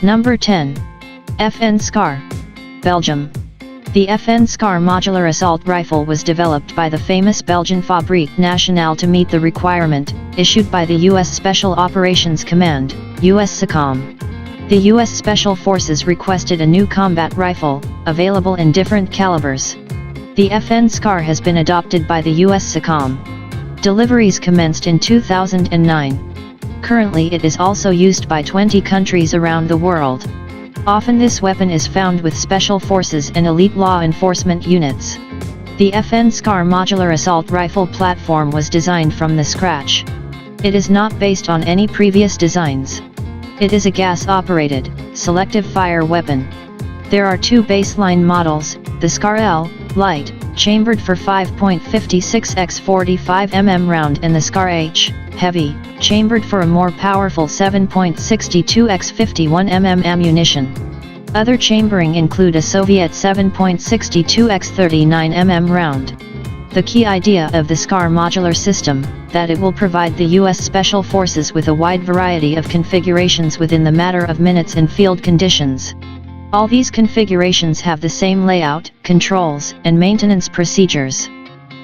Number 10. FN SCAR, Belgium. The FN SCAR modular assault rifle was developed by the famous Belgian Fabrique Nationale to meet the requirement, issued by the U.S. Special Operations Command, USSOCOM. The U.S. Special Forces requested a new combat rifle, available in different calibers. The FN SCAR has been adopted by the USSOCOM. Deliveries commenced in 2009. Currently it is also used by 20 countries around the world. Often this weapon is found with special forces and elite law enforcement units. The FN SCAR modular assault rifle platform was designed from the scratch. It is not based on any previous designs. It is a gas-operated, selective fire weapon. There are two baseline models, the SCAR L, light, chambered for 5.56 x 45 mm round, and the SCAR H, heavy, chambered for a more powerful 7.62 x 51 mm ammunition. Other chambering include a Soviet 7.62 x 39 mm round. The key idea of the SCAR modular system, that it will provide the U.S. Special Forces with a wide variety of configurations within the matter of minutes in field conditions. All these configurations have the same layout, controls, and maintenance procedures.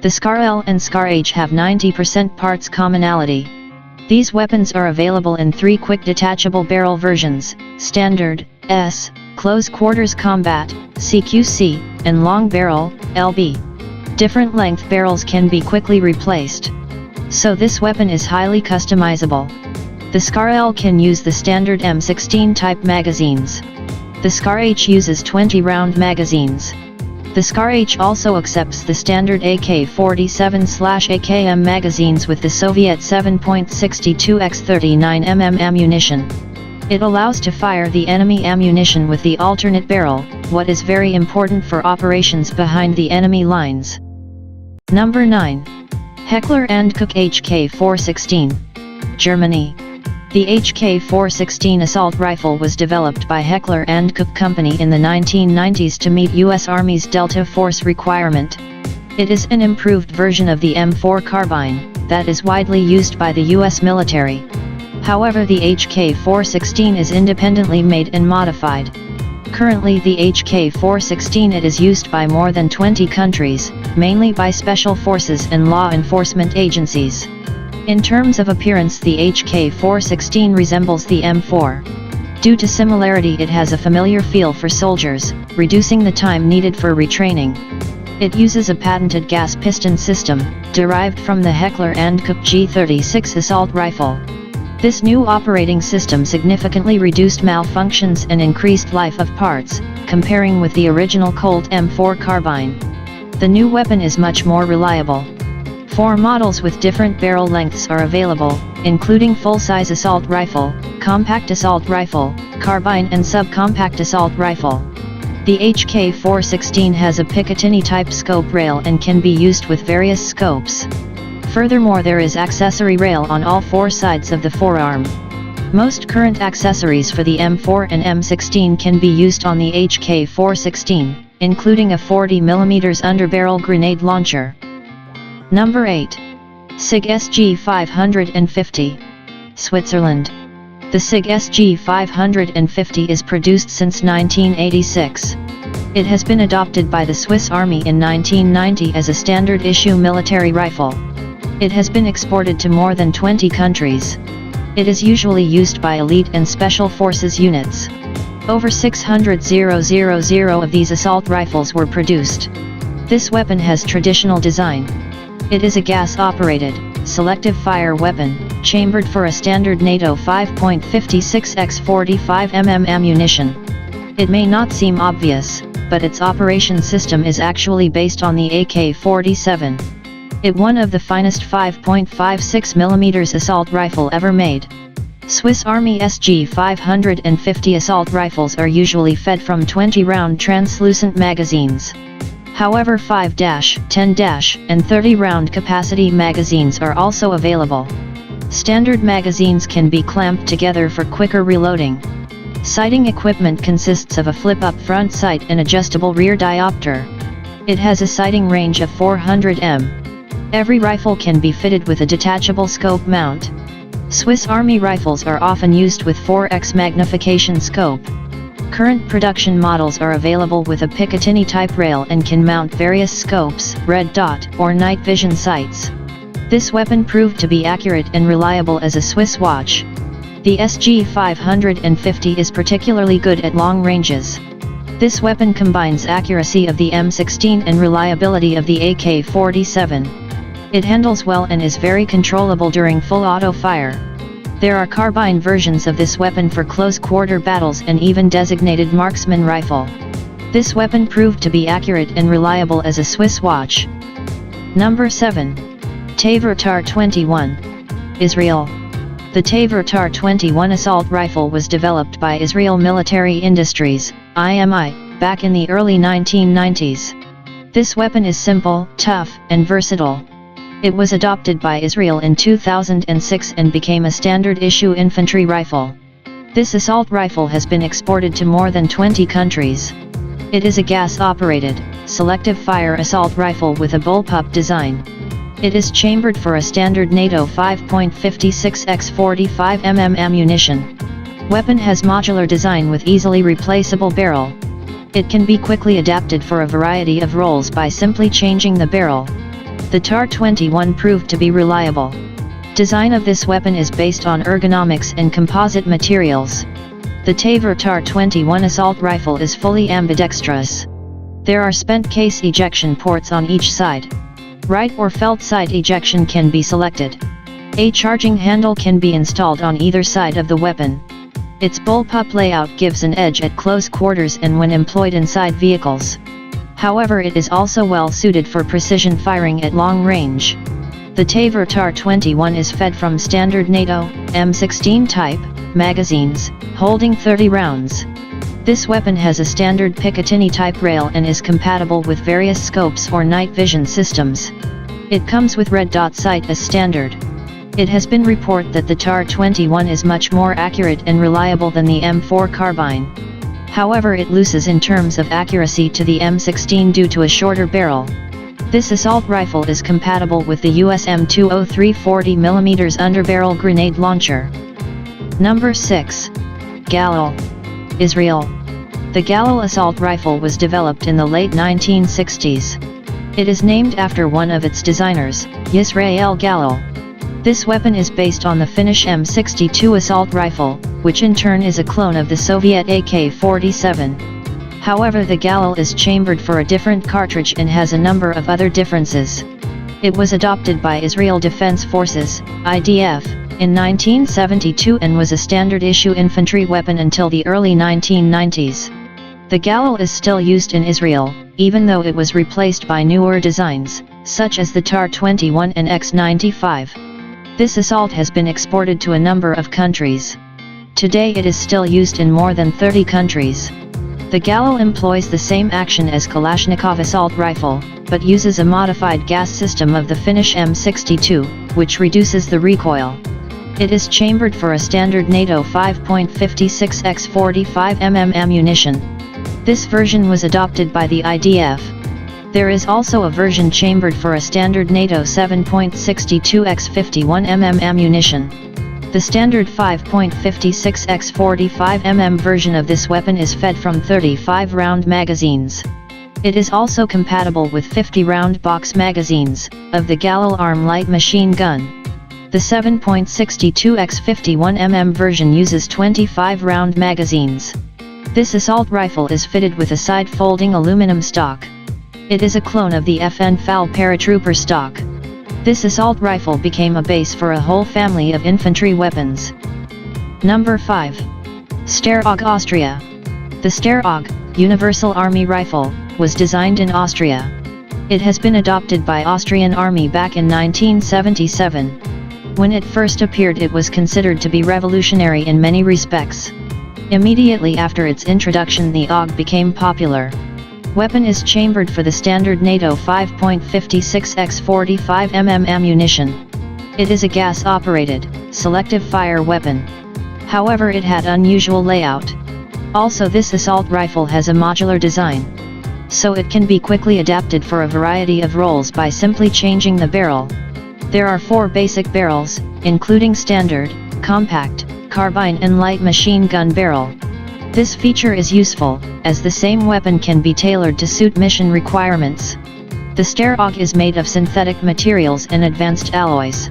The SCAR L and SCAR H have 90% parts commonality. These weapons are available in 3 quick detachable barrel versions, Standard, S, Close Quarters Combat, CQC, and Long Barrel, LB. Different length barrels can be quickly replaced. So this weapon is highly customizable. The SCAR L can use the standard M16 type magazines. The SCAR H uses 20-round magazines. The SCAR H also accepts the standard AK-47/AKM magazines with the Soviet 7.62 x 39 mm ammunition. It allows to fire the enemy ammunition with the alternate barrel, what is very important for operations behind the enemy lines. Number 9. Heckler & Koch HK416, Germany. The HK416 assault rifle was developed by Heckler & Koch Company in the 1990s to meet U.S. Army's Delta Force requirement. It is an improved version of the M4 carbine, that is widely used by the U.S. military. However, the HK416 is independently made and modified. Currently the HK416 it is used by more than 20 countries, mainly by special forces and law enforcement agencies. In terms of appearance, the HK416 resembles the M4. Due to similarity, it has a familiar feel for soldiers, reducing the time needed for retraining. It uses a patented gas piston system, derived from the Heckler & Koch G36 assault rifle. This new operating system significantly reduced malfunctions and increased life of parts, comparing with the original Colt M4 carbine. The new weapon is much more reliable. 4 models with different barrel lengths are available, including full-size assault rifle, compact assault rifle, carbine and subcompact assault rifle. The HK416 has a Picatinny-type scope rail and can be used with various scopes. Furthermore, there is accessory rail on all 4 sides of the forearm. Most current accessories for the M4 and M16 can be used on the HK416, including a 40mm underbarrel grenade launcher. Number 8. SIG SG550, Switzerland. The SIG SG550 is produced since 1986. It has been adopted by the Swiss Army in 1990 as a standard issue military rifle. It has been exported to more than 20 countries. It is usually used by elite and special forces units. Over 600,000 of these assault rifles were produced. This weapon has traditional design. It is a gas-operated, selective fire weapon, chambered for a standard NATO 5.56 x 45 mm ammunition. It may not seem obvious, but its operation system is actually based on the AK-47. It one of the finest 5.56 mm assault rifle ever made. Swiss Army SG550 assault rifles are usually fed from 20-round translucent magazines. However, 5-, 10-, and 30-round capacity magazines are also available. Standard magazines can be clamped together for quicker reloading. Sighting equipment consists of a flip-up front sight and adjustable rear diopter. It has a sighting range of 400 m. Every rifle can be fitted with a detachable scope mount. Swiss Army rifles are often used with 4x magnification scope. Current production models are available with a Picatinny type rail and can mount various scopes, red dot, or night vision sights. This weapon proved to be accurate and reliable as a Swiss watch. The SG 550 is particularly good at long ranges. This weapon combines accuracy of the M16 and reliability of the AK-47. It handles well and is very controllable during full auto fire. There are carbine versions of this weapon for close-quarter battles and even designated marksman rifle. This weapon proved to be accurate and reliable as a Swiss watch. Number 7. Tavor TAR-21. Israel. The Tavor TAR-21 assault rifle was developed by Israel Military Industries, IMI, back in the early 1990s. This weapon is simple, tough, and versatile. It was adopted by Israel in 2006 and became a standard-issue infantry rifle. This assault rifle has been exported to more than 20 countries. It is a gas-operated, selective fire assault rifle with a bullpup design. It is chambered for a standard NATO 5.56x45 mm ammunition. Weapon has modular design with easily replaceable barrel. It can be quickly adapted for a variety of roles by simply changing the barrel. The TAR-21 proved to be reliable. Design of this weapon is based on ergonomics and composite materials. The Tavor TAR-21 assault rifle is fully ambidextrous. There are spent case ejection ports on each side. Right or felt side ejection can be selected. A charging handle can be installed on either side of the weapon. Its bullpup layout gives an edge at close quarters and when employed inside vehicles. However, it is also well suited for precision firing at long range. The Tavor TAR-21 is fed from standard NATO, M16 type, magazines, holding 30 rounds. This weapon has a standard Picatinny type rail and is compatible with various scopes or night vision systems. It comes with red dot sight as standard. It has been reported that the TAR-21 is much more accurate and reliable than the M4 carbine. However, it loses in terms of accuracy to the M16 due to a shorter barrel. This assault rifle is compatible with the US M203 40mm underbarrel grenade launcher. Number 6. Galil. Israel. The Galil assault rifle was developed in the late 1960s. It is named after one of its designers, Yisrael Galil. This weapon is based on the Finnish M62 assault rifle, which in turn is a clone of the Soviet AK-47. However, the Galil is chambered for a different cartridge and has a number of other differences. It was adopted by Israel Defense Forces, IDF, in 1972 and was a standard-issue infantry weapon until the early 1990s. The Galil is still used in Israel, even though it was replaced by newer designs, such as the TAR-21 and X-95. This assault has been exported to a number of countries. Today it is still used in more than 30 countries. The Galil employs the same action as Kalashnikov assault rifle, but uses a modified gas system of the Finnish M62, which reduces the recoil. It is chambered for a standard NATO 5.56x45 mm ammunition. This version was adopted by the IDF. There is also a version chambered for a standard NATO 7.62x51 mm ammunition. The standard 5.56x45 mm version of this weapon is fed from 35-round magazines. It is also compatible with 50-round box magazines, of the Galil arm light machine gun. The 7.62x51 mm version uses 25-round magazines. This assault rifle is fitted with a side-folding aluminum stock. It is a clone of the FN FAL paratrooper stock. This assault rifle became a base for a whole family of infantry weapons. Number 5. Steyr-AUG Austria. The Steyr-AUG, Universal Army Rifle, was designed in Austria. It has been adopted by Austrian Army back in 1977. When it first appeared, it was considered to be revolutionary in many respects. Immediately after its introduction, the AUG became popular. Weapon is chambered for the standard NATO 5.56x45 mm ammunition. It is a gas-operated, selective fire weapon. However, it had unusual layout. Also, this assault rifle has a modular design, so it can be quickly adapted for a variety of roles by simply changing the barrel. There are 4 basic barrels, including standard, compact, carbine and light machine gun barrel. This feature is useful, as the same weapon can be tailored to suit mission requirements. The Steyr AUG is made of synthetic materials and advanced alloys.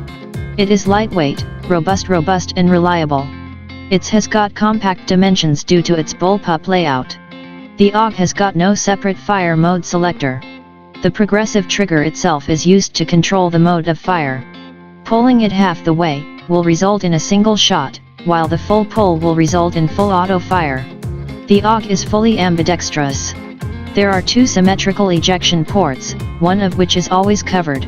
It is lightweight, robust and reliable. It has got compact dimensions due to its bullpup layout. The AUG has got no separate fire mode selector. The progressive trigger itself is used to control the mode of fire. Pulling it half the way will result in a single shot, while the full pull will result in full auto fire. The AUG is fully ambidextrous. There are 2 symmetrical ejection ports, one of which is always covered.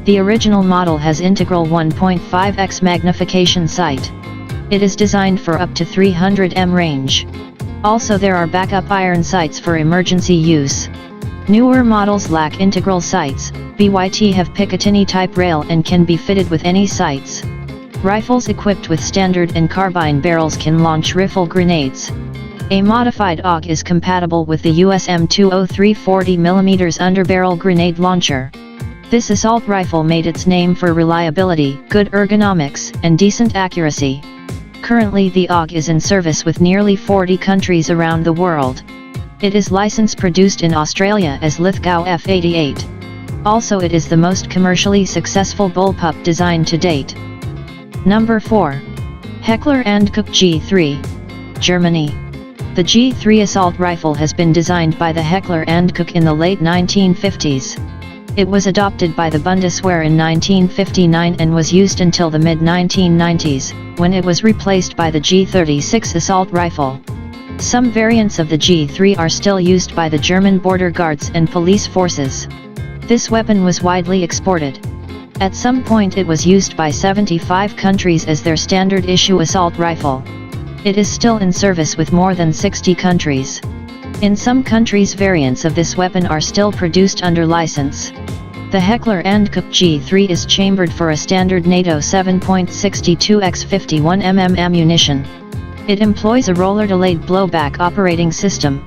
The original model has integral 1.5x magnification sight. It is designed for up to 300 m range. Also there are backup iron sights for emergency use. Newer models lack integral sights, BYT have Picatinny type rail and can be fitted with any sights. Rifles equipped with standard and carbine barrels can launch rifle grenades. A modified AUG is compatible with the USM-203 40mm underbarrel grenade launcher. This assault rifle made its name for reliability, good ergonomics, and decent accuracy. Currently the AUG is in service with nearly 40 countries around the world. It is license produced in Australia as Lithgow F88. Also it is the most commercially successful bullpup design to date. Number 4. Heckler & Koch G3, Germany. The G3 assault rifle has been designed by the Heckler & Koch in the late 1950s. It was adopted by the Bundeswehr in 1959 and was used until the mid-1990s, when it was replaced by the G36 assault rifle. Some variants of the G3 are still used by the German border guards and police forces. This weapon was widely exported. At some point it was used by 75 countries as their standard issue assault rifle. It is still in service with more than 60 countries. In some countries variants of this weapon are still produced under license. The Heckler & Koch G3 is chambered for a standard NATO 7.62x 51mm ammunition. It employs a roller-delayed blowback operating system.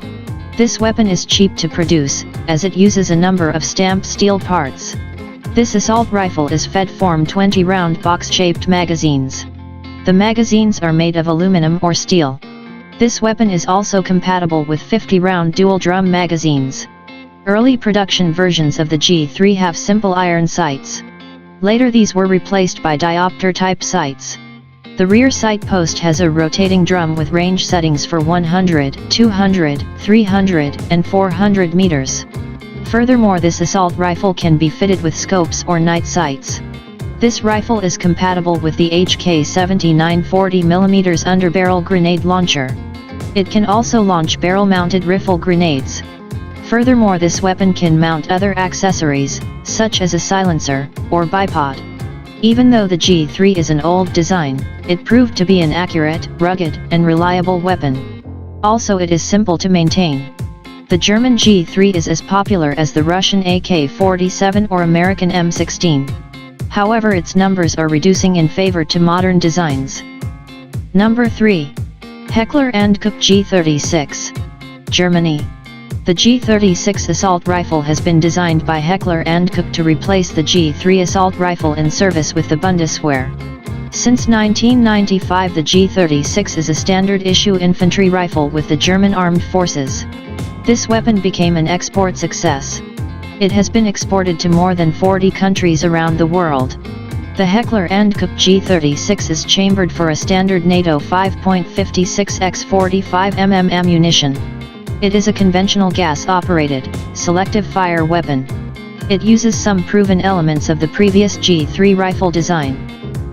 This weapon is cheap to produce, as it uses a number of stamped steel parts. This assault rifle is fed from 20-round box-shaped magazines. The magazines are made of aluminum or steel. This weapon is also compatible with 50-round dual-drum magazines. Early production versions of the G3 have simple iron sights. Later these were replaced by diopter-type sights. The rear sight post has a rotating drum with range settings for 100, 200, 300, and 400 meters. Furthermore, this assault rifle can be fitted with scopes or night sights. This rifle is compatible with the HK-79 40mm underbarrel grenade launcher. It can also launch barrel-mounted rifle grenades. Furthermore, this weapon can mount other accessories, such as a silencer, or bipod. Even though the G3 is an old design, it proved to be an accurate, rugged, and reliable weapon. Also it is simple to maintain. The German G3 is as popular as the Russian AK-47 or American M16. However, its numbers are reducing in favor to modern designs. Number 3. Heckler & Koch G36, Germany. The G36 assault rifle has been designed by Heckler & Koch to replace the G3 assault rifle in service with the Bundeswehr. Since 1995 the G36 is a standard-issue infantry rifle with the German Armed Forces. This weapon became an export success. It has been exported to more than 40 countries around the world. The Heckler & Koch G36 is chambered for a standard NATO 5.56x 45mm ammunition. It is a conventional gas-operated, selective fire weapon. It uses some proven elements of the previous G3 rifle design.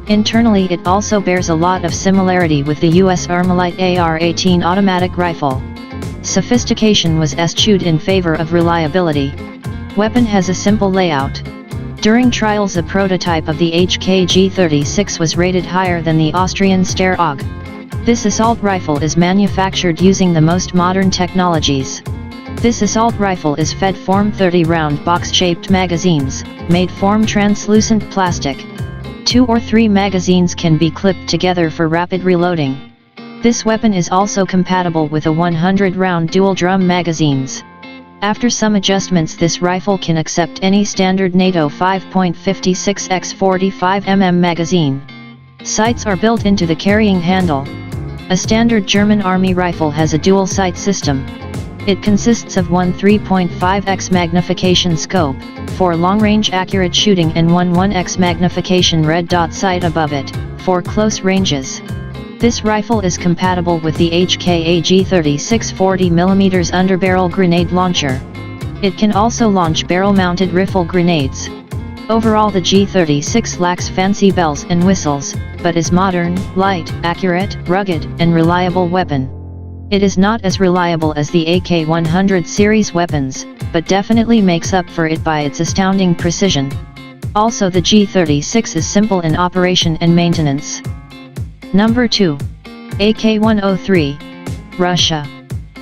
Internally it also bears a lot of similarity with the US Armalite AR-18 automatic rifle. Sophistication was eschewed in favor of reliability. Weapon has a simple layout. During trials a prototype of the HK-G36 was rated higher than the Austrian Steyr AUG. This assault rifle is manufactured using the most modern technologies. This assault rifle is fed from 30-round box-shaped magazines, made from translucent plastic. 2 or 3 magazines can be clipped together for rapid reloading. This weapon is also compatible with a 100-round dual-drum magazines. After some adjustments, this rifle can accept any standard NATO 5.56x 45mm magazine. Sights are built into the carrying handle. A standard German Army rifle has a dual sight system. It consists of one 3.5x magnification scope, for long-range accurate shooting, and one 1x magnification red dot sight above it, for close ranges. This rifle is compatible with the HKAG 36 40mm underbarrel grenade launcher. It can also launch barrel-mounted rifle grenades. Overall, the G36 lacks fancy bells and whistles, but is modern, light, accurate, rugged, and reliable weapon. It is not as reliable as the AK-100 series weapons, but definitely makes up for it by its astounding precision. Also, the G36 is simple in operation and maintenance. Number 2. AK-103. Russia.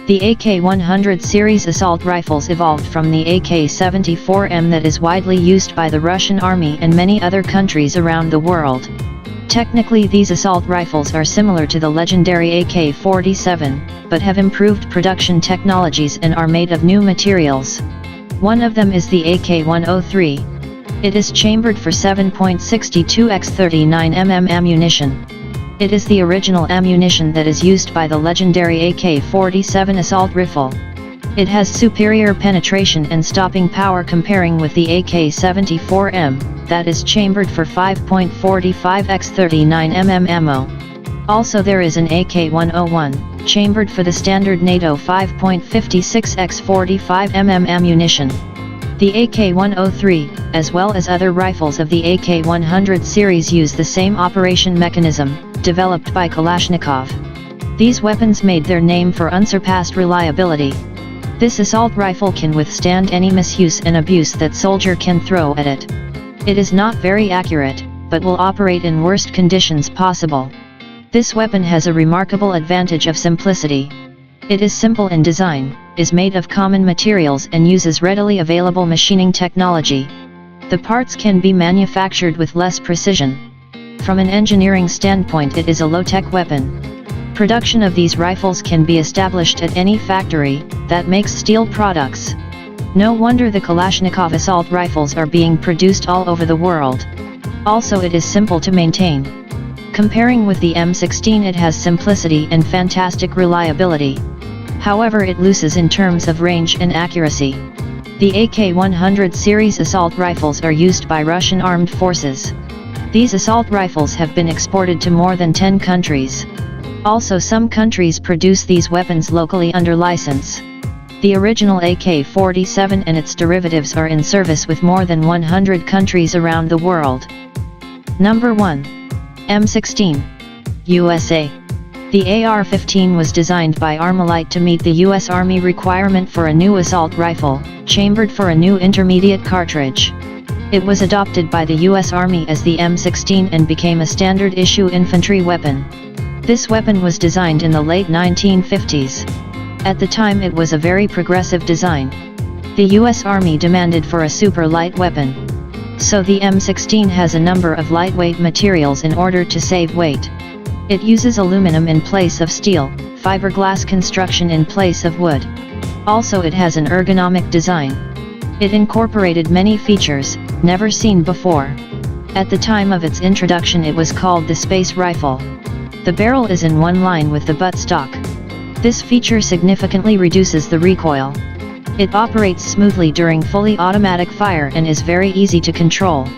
The AK-100 series assault rifles evolved from the AK-74M that is widely used by the Russian Army and many other countries around the world. Technically, these assault rifles are similar to the legendary AK-47, but have improved production technologies and are made of new materials. One of them is the AK-103. It is chambered for 7.62x 39mm ammunition. It is the original ammunition that is used by the legendary AK-47 assault rifle. It has superior penetration and stopping power comparing with the AK-74M, that is chambered for 5.45x 39mm ammo. Also, there is an AK-101, chambered for the standard NATO 5.56x 45mm ammunition. The AK-103, as well as other rifles of the AK-100 series, use the same operation mechanism, developed by Kalashnikov. These weapons made their name for unsurpassed reliability. This assault rifle can withstand any misuse and abuse that soldier can throw at it. It is not very accurate, but will operate in worst conditions possible. This weapon has a remarkable advantage of simplicity. It is simple in design, is made of common materials, and uses readily available machining technology. The parts can be manufactured with less precision. From an engineering standpoint, it is a low-tech weapon. Production of these rifles can be established at any factory that makes steel products. No wonder the Kalashnikov assault rifles are being produced all over the world. Also, it is simple to maintain. Comparing with the M16, it has simplicity and fantastic reliability. However, it loses in terms of range and accuracy. The AK-100 series assault rifles are used by Russian armed forces. These assault rifles have been exported to more than 10 countries. Also, some countries produce these weapons locally under license. The original AK-47 and its derivatives are in service with more than 100 countries around the world. Number 1. M16. USA. The AR-15 was designed by Armalite to meet the U.S. Army requirement for a new assault rifle, chambered for a new intermediate cartridge. It was adopted by the U.S. Army as the M16 and became a standard-issue infantry weapon. This weapon was designed in the late 1950s. At the time, it was a very progressive design. The U.S. Army demanded for a super light weapon. So the M16 has a number of lightweight materials in order to save weight. It uses aluminum in place of steel, fiberglass construction in place of wood. Also, it has an ergonomic design. It incorporated many features never seen before. At the time of its introduction, it was called the Space Rifle. The barrel is in one line with the buttstock. This feature significantly reduces the recoil. It operates smoothly during fully automatic fire and is very easy to control.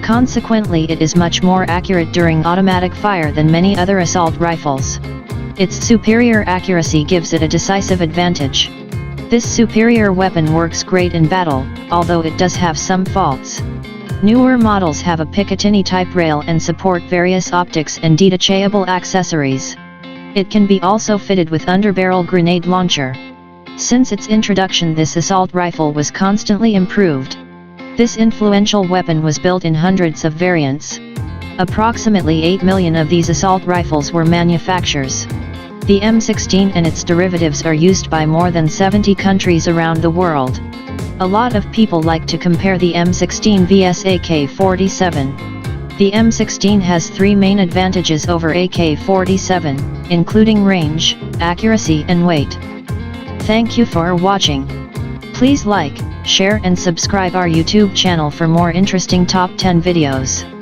Consequently, it is much more accurate during automatic fire than many other assault rifles. Its superior accuracy gives it a decisive advantage. This superior weapon works great in battle, although it does have some faults. Newer models have a Picatinny-type rail and support various optics and detachable accessories. It can be also fitted with underbarrel grenade launcher. Since its introduction, this assault rifle was constantly improved. This influential weapon was built in hundreds of variants. Approximately 8 million of these assault rifles were manufactured. The M16 and its derivatives are used by more than 70 countries around the world. A lot of people like to compare the M16 vs AK-47. The M16 has 3 main advantages over AK-47, including range, accuracy and weight. Thank you for watching. Please like, share and subscribe our YouTube channel for more interesting top 10 videos.